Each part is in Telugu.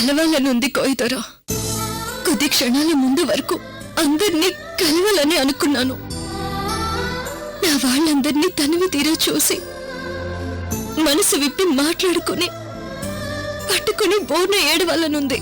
కలవాలనుంది కోయిదరా. కొద్ది క్షణాల ముందు వరకు అందరినీ కలవాలని అనుకున్నాను. నా వాళ్ళందరినీ తనివి తీరా చూసి మనసు విప్పి మాట్లాడుకుని పట్టుకుని బోర్న ఏడవాలనుంది.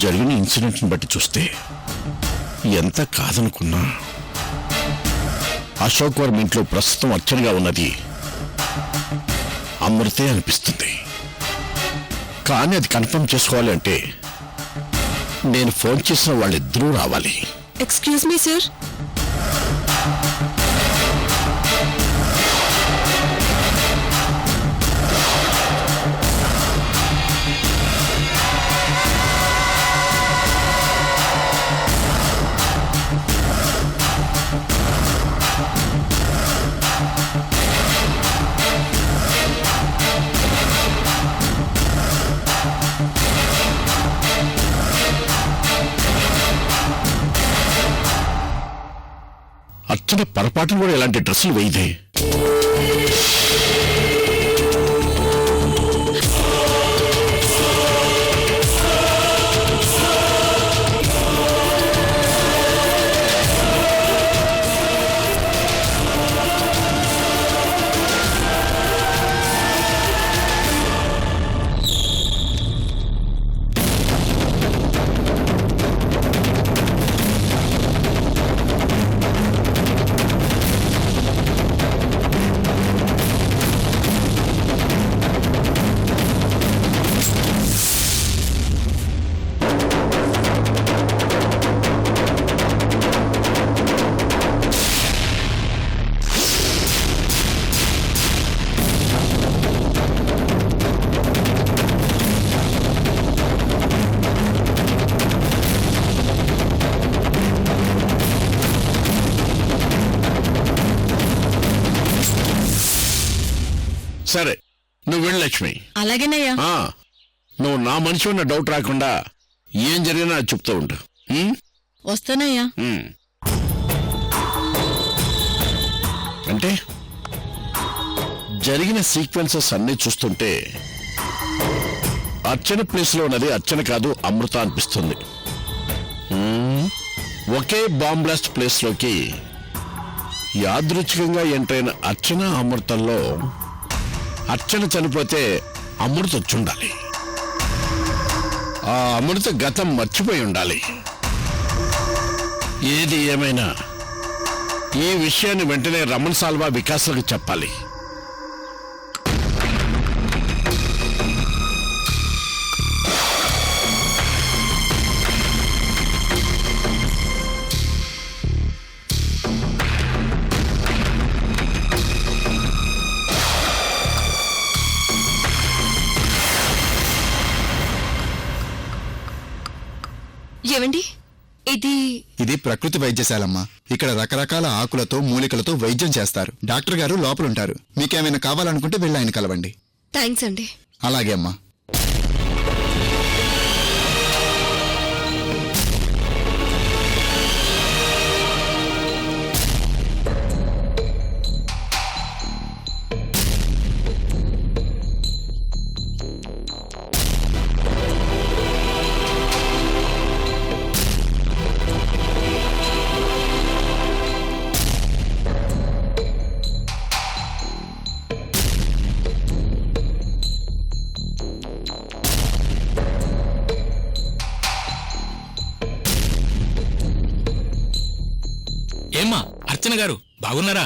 జరిగిన ఇన్సిడెంట్ని బట్టి చూస్తే ఎంత కాదనుకున్నా అశోక్ వర్మ ఇంట్లో ప్రస్తుతం అర్చనగా ఉన్నది అమృతే అనిపిస్తుంది. కానీ అది కన్ఫర్మ్ చేసుకోవాలి అంటే నేను ఫోన్ చేసిన వాళ్ళిద్దరూ రావాలి. Excuse me sir. అర్చన పొరపాటును కూడా ఇలాంటి డ్రెస్సులు వేయదే. సరే, నువ్వు వెళ్ళు లక్ష్మి. అలాగేనయ్యా. నువ్వు నా మనిషి ఉన్న డౌట్ రాకుండా ఏం జరిగినా అది చెప్తూ ఉండు. వస్తానయ్యా. అంటే జరిగిన సీక్వెన్సెస్ అన్నీ చూస్తుంటే అర్చన ప్లేస్ లో ఉన్నది అర్చన కాదు అమృత అనిపిస్తుంది. ఒకే బాంబ్ బ్లాస్ట్ ప్లేస్ లోకి యాదృచ్ఛికంగా ఎంటర్ అయిన అర్చన అమృతంలో అర్చన చనిపోతే అమృత వచ్చుండాలి. ఆ అమృత గతం మర్చిపోయి ఉండాలి. ఏది ఏమైనా ఈ విషయాన్ని వెంటనే రమణ్ సాల్వా వికాస్లకు చెప్పాలి. ఏమండి, ఇది ప్రకృతి వైద్యశాలమ్మా. ఇక్కడ రకరకాల ఆకులతో మూలికలతో వైద్యం చేస్తారు. డాక్టర్ గారు లోపలుంటారు. మీకేమైనా కావాలనుకుంటే వెళ్ళి ఆయన కలవండి. థ్యాంక్స్ అండి. అలాగే అమ్మా. ఏమ్మా అర్చన గారు, బాగున్నారా?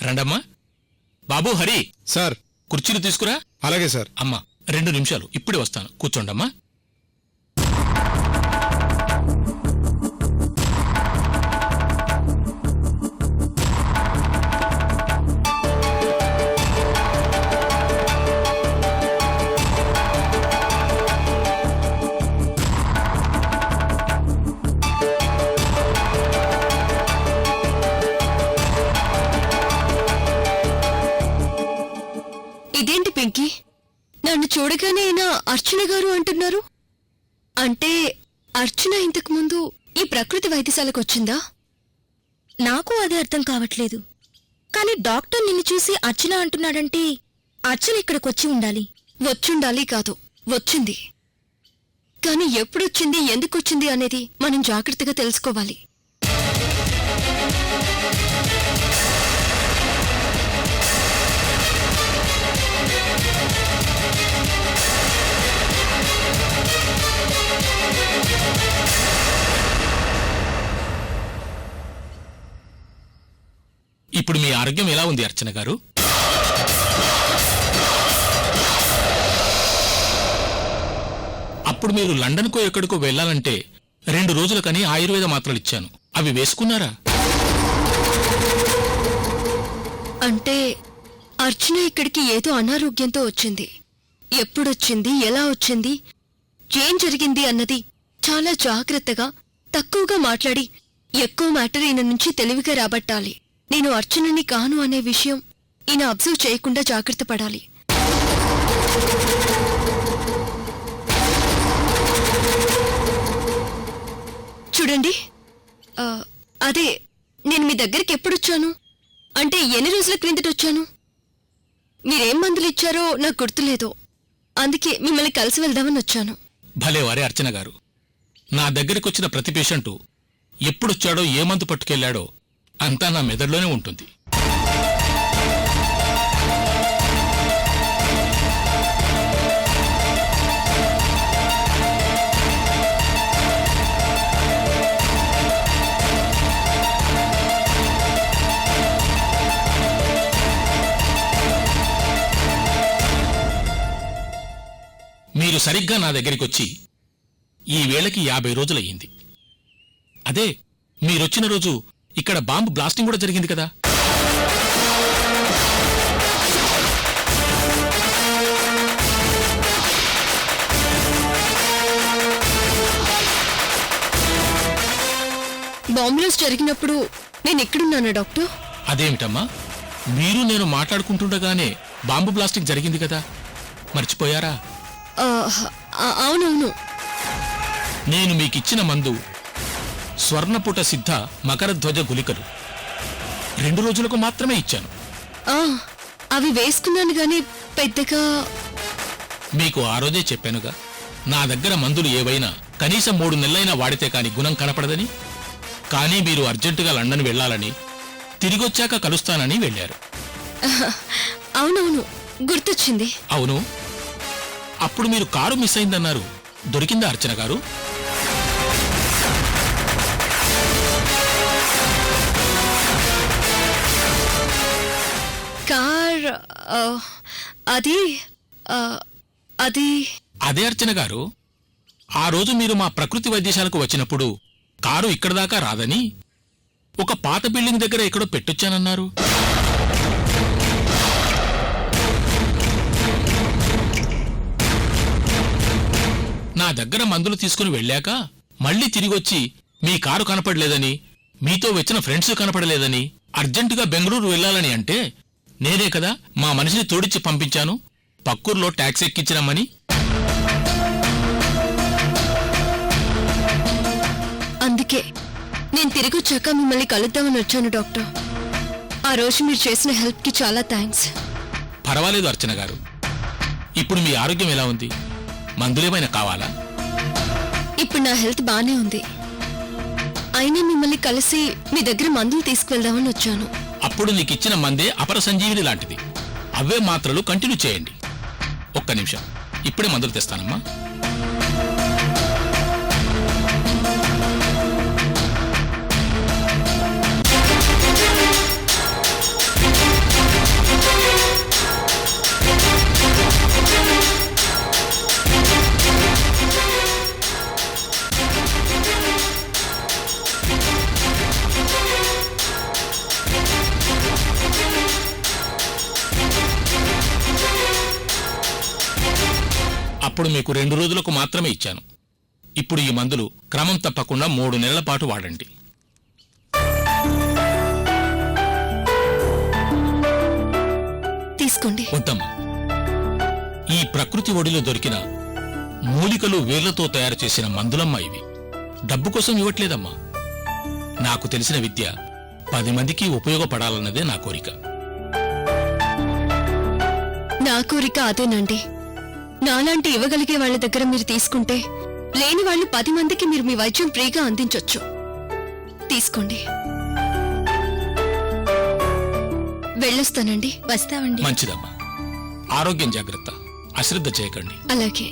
రండమ్మా. బాబు హరి సార్, కుర్చీలు తీసుకురా. అలాగే సార్. అమ్మా 2 నిమిషాలు, ఇప్పుడే వస్తాను, కూర్చోండమ్మా. వెంకీ, నన్ను చూడగానే అయినా అర్చన గారు అంటున్నారు. అంటే అర్చన ఇంతకు ముందు ఈ ప్రకృతి వైద్యశాలకు వచ్చిందా? నాకు అదే అర్థం కావట్లేదు. కానీ డాక్టర్ నిన్ను చూసి అర్చన అంటున్నాడంటే అర్చన ఇక్కడికొచ్చి ఉండాలి. వచ్చుండాలి కాదు, వచ్చింది. కానీ ఎప్పుడొచ్చింది, ఎందుకొచ్చింది అనేది మనం జాగ్రత్తగా తెలుసుకోవాలి. ఇప్పుడు మీ ఆరోగ్యం ఎలా ఉంది అర్చన గారు? అప్పుడు మీరు లండన్కో ఎక్కడికో వెళ్ళాలంటే 2 రోజులకని ఆయుర్వేద మాత్రలు ఇచ్చాను. అవి వేసుకున్నారా? అంటే అర్చన ఇక్కడికి ఏదో అనారోగ్యంతో వచ్చింది. ఎప్పుడొచ్చింది, ఎలా వచ్చింది, ఏం జరిగింది అన్నది చాలా జాగ్రత్తగా, తక్కువగా మాట్లాడి ఎక్కువ మ్యాటర్ ఈయన నుంచి తెలివిగా రాబట్టాలి. నేను అర్చనని కాను అనే విషయం ఈయన అబ్జర్వ్ చేయకుండా జాగ్రత్త పడాలి. చూడండి, అదే నేను మీ దగ్గరికి ఎప్పుడొచ్చాను అంటే ఎన్ని రోజుల క్రిందట వచ్చాను? మీరేం మందులు ఇచ్చారో నాకు గుర్తులేదు. అందుకే మిమ్మల్ని కలిసి వెళ్దామని వచ్చాను. భలే వారే అర్చన గారు. నా దగ్గరికి వచ్చిన ప్రతి పేషెంటు ఎప్పుడొచ్చాడో, ఏ మందు పట్టుకెళ్లాడో అంతా నా మెదడులోనే ఉంటుంది. మీరు సరిగ్గా నా దగ్గరికొచ్చి ఈ వేళకి 50 రోజులయ్యింది. అదే మీరొచ్చిన రోజు ఇక్కడ బాంబు బ్లాస్టింగ్ కూడా జరిగింది కదా. బాంబులోస్ జరిగినప్పుడు నేను ఎక్కడున్నానా డాక్టర్? అదేమిటమ్మా, మీరు నేను మాట్లాడుకుంటుండగానే బాంబు బ్లాస్టింగ్ జరిగింది కదా, మర్చిపోయారా? అవునవును. నేను మీకిచ్చిన మందు స్వర్ణపుట సిద్ధ మకరధ్వజ గుళికలు 2 రోజులకు మాత్రమే ఇచ్చాను. అవి వేసుకున్నాను గాని పెద్దగా. మీకు ఆ రోజే చెప్పానుగా, నా దగ్గర మందులు ఏవైనా కనీసం 3 నెలలైనా వాడితే కాని గుణం కనపడదని. కానీ మీరు అర్జెంటుగా లండన్ వెళ్లాలని, తిరిగొచ్చాక కలుస్తానని వెళ్లారు. అవునవును, గుర్తొచ్చింది. అవును, అప్పుడు మీరు కారు మిస్ అయిందన్నారు. దొరికిందా అర్చన గారు? కార్ అది అదే అర్చన గారు, ఆ రోజు మీరు మా ప్రకృతి వైద్యశాలకు వచ్చినప్పుడు కారు ఇక్కడ దాకా రాదని ఒక పాత బిల్డింగ్ దగ్గర ఎక్కడో పెట్టొచ్చానన్నారు. నా దగ్గర మందులు తీసుకుని వెళ్ళాక మళ్ళీ తిరిగొచ్చి మీ కారు కనపడలేదని, మీతో వచ్చిన ఫ్రెండ్స్ కనపడలేదని, అర్జెంటుగా బెంగళూరు వెళ్ళాలని అంటే నేనే కదా మా మనిషిని తోడిచ్చి పంపించాను పక్కూర్లో ట్యాక్సీ ఎక్కించినమ్మని. అందుకే నేను తిరిగొచ్చాక మిమ్మల్ని కలుద్దామని వచ్చాను డాక్టర్. ఆ రోజు మీరు చేసిన హెల్ప్ కి చాలా థ్యాంక్స్. పర్వాలేదు అర్చన గారు. ఇప్పుడు మీ ఆరోగ్యం ఎలా ఉంది? మందులేమైనా కావాలా? ఇప్పుడు నా హెల్త్ బానే ఉంది. అయినా మిమ్మల్ని కలిసి మీ దగ్గర మందులు తీసుకువెళ్దామని వచ్చాను. అప్పుడు నీకిచ్చిన మందే అపర సంజీవిని లాంటిది. అవే మాత్రలు కంటిన్యూ చేయండి. ఒక్క నిమిషం, ఇప్పుడే మందులు తెస్తానమ్మా. అప్పుడు మీకు 2 రోజులకు మాత్రమే ఇచ్చాను. ఇప్పుడు ఈ మందులు క్రమం తప్పకుండా 3 నెలల పాటు వాడండి. తీసుకోండి. వద్దమ్మా, ఈ ప్రకృతి ఒడిలో దొరికిన మూలికలు వేర్లతో తయారు చేసిన మందులమ్మా ఇవి. డబ్బు కోసం ఇవ్వట్లేదమ్మా. నాకు తెలిసిన విద్య 10 మందికి ఉపయోగపడాలన్నదే నా కోరిక. నా కోరిక అదేనండి. నాలాంటి ఇవ్వగలిగే వాళ్ళ దగ్గర మీరు తీసుకుంటే లేని వాళ్ళు 10 మందికి మీరు మీ వైద్యం ఫ్రీగా అందించొచ్చు. తీసుకోండి. వెళ్ళొస్తానండి. వస్తామండి. మంచిదమ్మా. ఆరోగ్యం జాగ్రత్త. అశ్రద్ధ చేయకండి. అలాగే.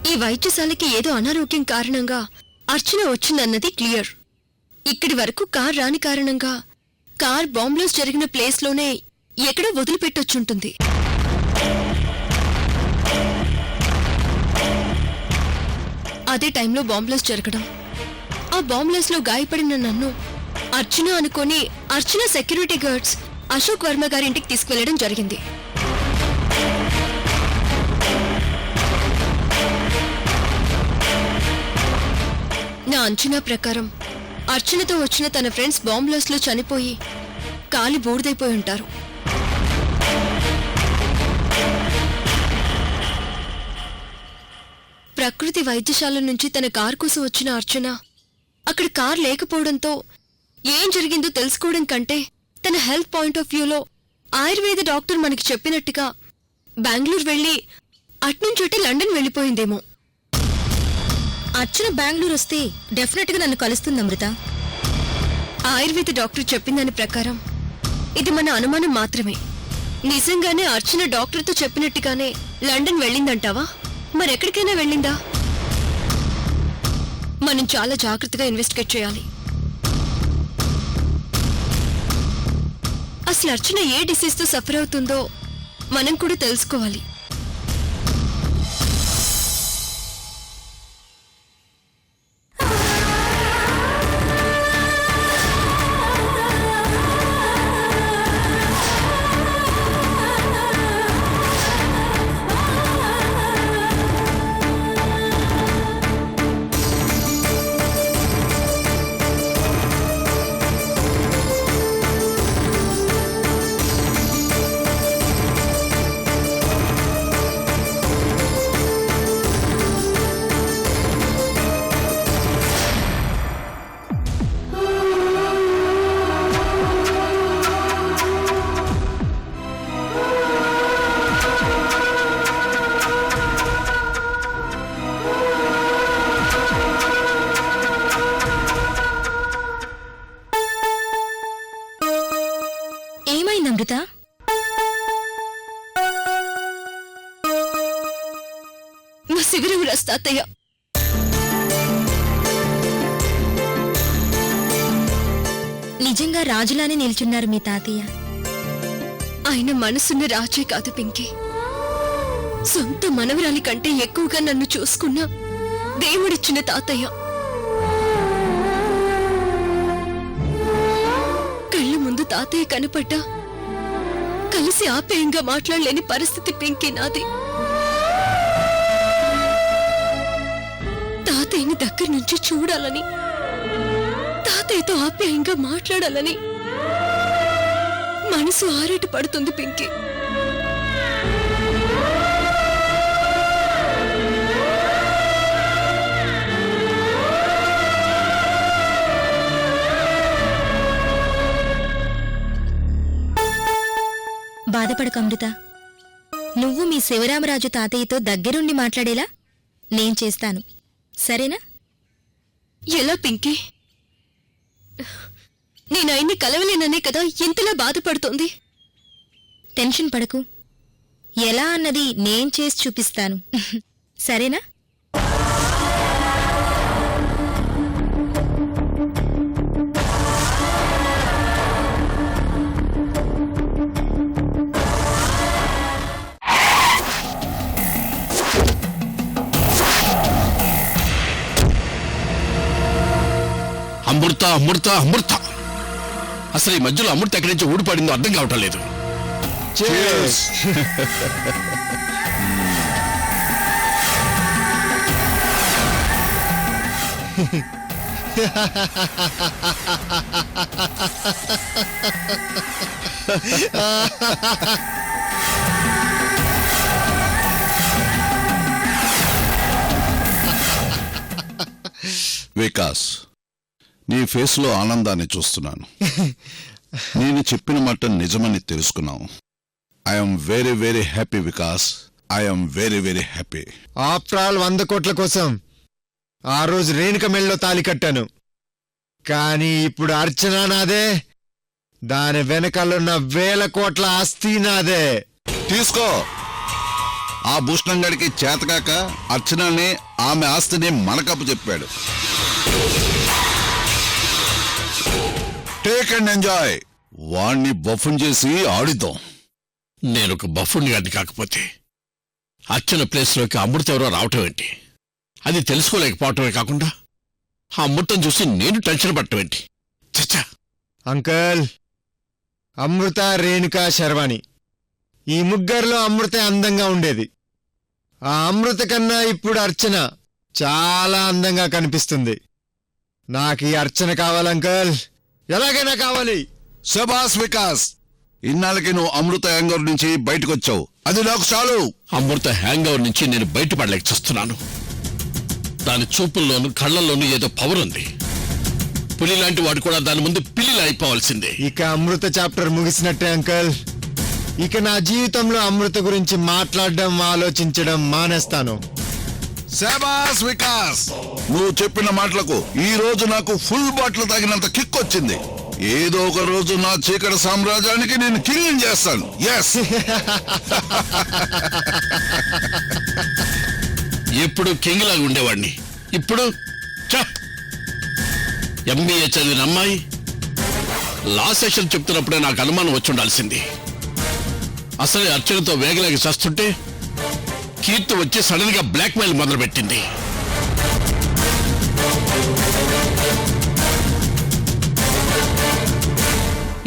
ఈ వైద్యశాలకి ఏదో అనారోగ్యం కారణంగా అర్చన వచ్చిందన్నది క్లియర్. ఇక్కడి వరకు కార్ రాని కారణంగా కార్ బాంబ్లాస్ జరిగిన ప్లేస్లోనే ఎక్కడో వదిలిపెట్టొచ్చుంటుంది. అదే టైంలో బాంబ్లాస్ జరగడం, ఆ బాంబ్లాస్ లో గాయపడిన నన్ను అర్చన అనుకొని అర్చన సెక్యూరిటీ గార్డ్స్ అశోక్ వర్మ గారింటికి తీసుకువెళ్లడం జరిగింది. నా అంచనా ప్రకారం అర్చనతో వచ్చిన తన ఫ్రెండ్స్ బాంబ్లాస్ లో చనిపోయి కాలి బూడిదైపోయి ఉంటారు. ప్రకృతి వైద్యశాల నుంచి తన కార్ కోసం వచ్చిన అర్చన అక్కడ కార్ లేకపోవడంతో ఏం జరిగిందో తెలుసుకోవడం కంటే తన హెల్త్ పాయింట్ ఆఫ్ వ్యూలో ఆయుర్వేద డాక్టర్ మనకి చెప్పినట్టుగా బెంగళూరు వెళ్లి అట్నుంచోటి లండన్ వెళ్ళిపోయిందేమో. అర్చన బెంగళూరు వస్తే డెఫినెట్ గా నన్ను కలుస్తుంది అమృత. ఆయుర్వేద డాక్టర్ చెప్పిన దాని ప్రకారం ఇది మన అనుమానం మాత్రమే. నిజంగానే అర్చన డాక్టర్తో చెప్పినట్టుగానే లండన్ వెళ్ళిందంటావా? మరెక్కడికైనా వెళ్ళిందా? మనం చాలా జాగ్రత్తగా ఇన్వెస్టిగేట్ చేయాలి. అసలు అర్చన ఏ డిసీజ్ తో సఫర్ అవుతుందో మనం కూడా తెలుసుకోవాలి. ఏమైంది అమృత? మా శిబిరం తాతయ్య నిజంగా రాజులానే నిల్చున్నారు మీ తాతయ్య. ఆయన మనసున్న రాజే కాదు పింకీ, సొంత మనవరాలి కంటే ఎక్కువగా నన్ను చూసుకున్న దేవుడిచ్చిన తాతయ్య. కళ్ళ ముందు తాతయ్య కనపడ్డా కలిసి ఆప్యాయంగా మాట్లాడలేని పరిస్థితి పింకీ నాది. తాతయ్యని దగ్గర నుంచి చూడాలని, తాతయ్యతో ఆప్యాయంగా మాట్లాడాలని మనసు ఆరాట పడుతుంది పింకీ. బాధపడకు అమృత. నువ్వు మీ శివరామరాజు తాతయ్యతో దగ్గరుండి మాట్లాడేలా నేను చేస్తాను, సరేనా? ఎలా పింకీ? నేను ఆయన్ని కలవలేననే కదా ఇంతలా బాధపడుతోంది. టెన్షన్ పడకు, ఎలా అన్నది నేను చేసి చూపిస్తాను, సరేనా? అమృత అమృత అసలు ఈ మధ్యలో అమృత ఎక్కడి నుంచి ఊడిపడిందో అర్థం కావటం లేదు. వికాస్, నీ ఫేస్లో ఆనందాన్ని చూస్తున్నాను. నేను చెప్పిన మాట నిజమని తెలుసుకున్నావు. I'm very very happy Vikas. I'm very very happy. After all 100 కోట్ల కోసం ఆ రోజు రేణుక మెళ్ళలో తాలి కట్టాను. కానీ ఇప్పుడు అర్చన నాదే, దాని వెనకాలన్న 1000 కోట్ల ఆస్తి నాదే. తీసుకో. ఆ భూషణం గడికి చేతకాక అర్చనని ఆమె ఆస్తిని మనకప్పు చెప్పాడు. Take and enjoy. వాణ్ణి బఫున్ చేసి ఆడిద్దాం. నేనొక బఫున్ గాడిని కాకపోతే అర్చన ప్లేస్లోకి అమృత ఎవరో రావటం ఏంటి? అది తెలుసుకోలేకపోవటమే కాకుండా ఆ అమృతం చూసి నేను టెన్షన్ పడటం ఏంటి? చచ్చా. అంకల్, అమృత, రేణుక, శర్వాణి ఈ ముగ్గురిలో అమృతే అందంగా ఉండేది. ఆ అమృత కన్నా ఇప్పుడు అర్చన చాలా అందంగా కనిపిస్తుంది. నాకు ఈ అర్చన కావాలంకల్, ఎలాగైనా కావాలి. శబాస్ వికాస్, ఇన్నాళ్ళకి నువ్వు అమృత హ్యాంగర్ నుంచి బయటకు వచ్చావు. అది నాకు చాలు. అమృత హ్యాంగర్ నుంచి నేను బయటపడలేక చూస్తున్నాను. దాని చూపుల్లోనూ కళ్ళల్లోనూ ఏదో పవర్ ఉంది. పులి లాంటి వాడు కూడా దాని ముందు పిల్లిలా అయిపోవాల్సిందే. ఇక అమృత చాప్టర్ ముగిసినట్టే అంకల్. ఇక నా జీవితంలో అమృత గురించి మాట్లాడడం, ఆలోచించడం మానేస్తాను. శబాస్ వికాస్, నువ్వు చెప్పిన మాటలకు ఈ రోజు నాకు ఫుల్ బాటిల్ తాగినంత కిక్ వచ్చింది. ఏదో ఒక రోజు నా చీకటి సామ్రాజ్యానికి నేను కింగ్ చేస్తాను. ఎస్. ఎప్పుడు కింగ్ లాగా ఉండేవాడిని, ఇప్పుడు ఎంబీఏ చదివిన అమ్మాయి లా సెషన్ చెప్తున్నప్పుడే నాకు అనుమానం వచ్చి ఉండాల్సింది. అసలే అర్చనతో వేగలేక చేస్తుంటే కీర్తి వచ్చి సడన్ గా బ్లాక్ మెయిల్ మొదలుపెట్టింది.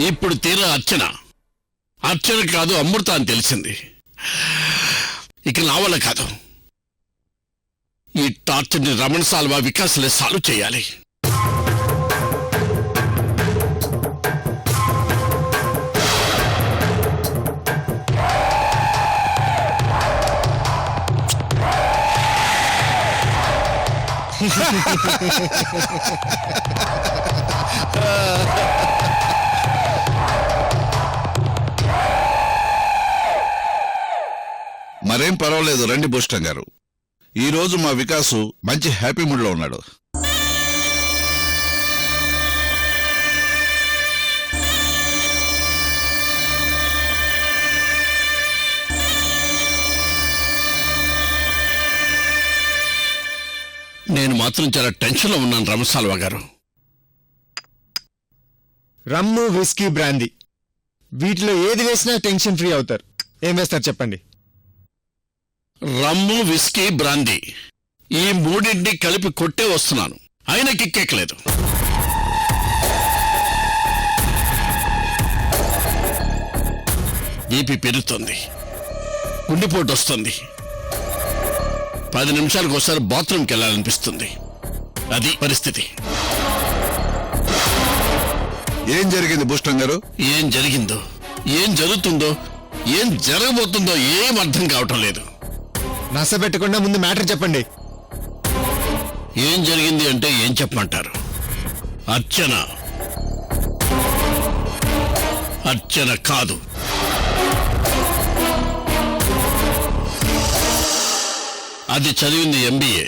ఇప్పుడు తీరా అర్చన కాదు అమృత అని తెలిసింది. ఇక నా వల్ల కాదు. ఈ టార్చర్ని రమణ సాల్వా వికాస్లే సాల్వ్ చేయాలి. మరేం పర్వాలేదు, రండి భూషణం గారు. ఈ రోజు మా వికాసు మంచి హ్యాపీ మూడ్ లో ఉన్నాడు. నేను మాత్రం చాలా టెన్షన్ లో ఉన్నాను రమసాల్వా గారు. రమ్ము, విస్కీ, బ్రాందీ వీటిలో ఏది వేసినా టెన్షన్ ఫ్రీ అవుతారు. ఏం వేస్తారు చెప్పండి? రమ్ము, విస్కీ, బ్రాందీ ఈ మూడింటిని కలిపి కొట్టే వస్తున్నాను. అయినా కిక్కెక్కలేదు. బీపీ పెరుగుతుంది, గుండెపోటు వస్తుంది, 10 నిమిషాలకు ఒకసారి బాత్రూమ్కి వెళ్ళాలనిపిస్తుంది. అది పరిస్థితి. ఏం జరిగింది భూషణం గారు? ఏం జరిగిందో, ఏం జరుగుతుందో, ఏం జరగబోతుందో ఏం అర్థం కావటం లేదు. నస పెట్టకుండా ముందు మ్యాటర్ చెప్పండి. ఏం జరిగింది అంటే ఏం చెప్పమంటారు? అర్చన కాదు, అది చదివింది ఎంబీఏ.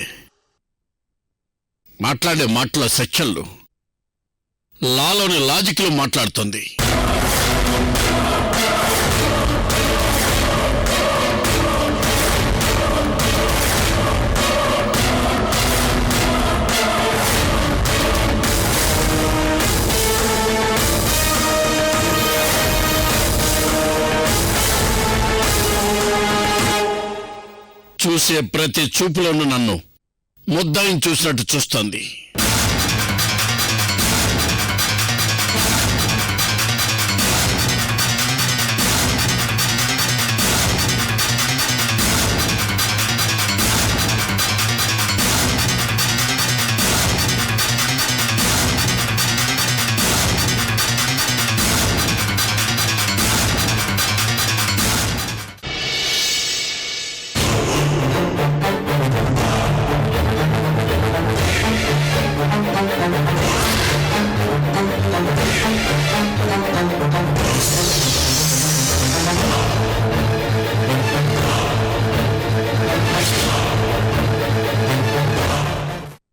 మాట్లాడే మాటల సెక్షన్లు లాలోని లాజిక్లో మాట్లాడుతుంది. చూసే ప్రతి చూపులోనూ నన్ను ముద్దాయిని చూసినట్టు చూస్తోంది.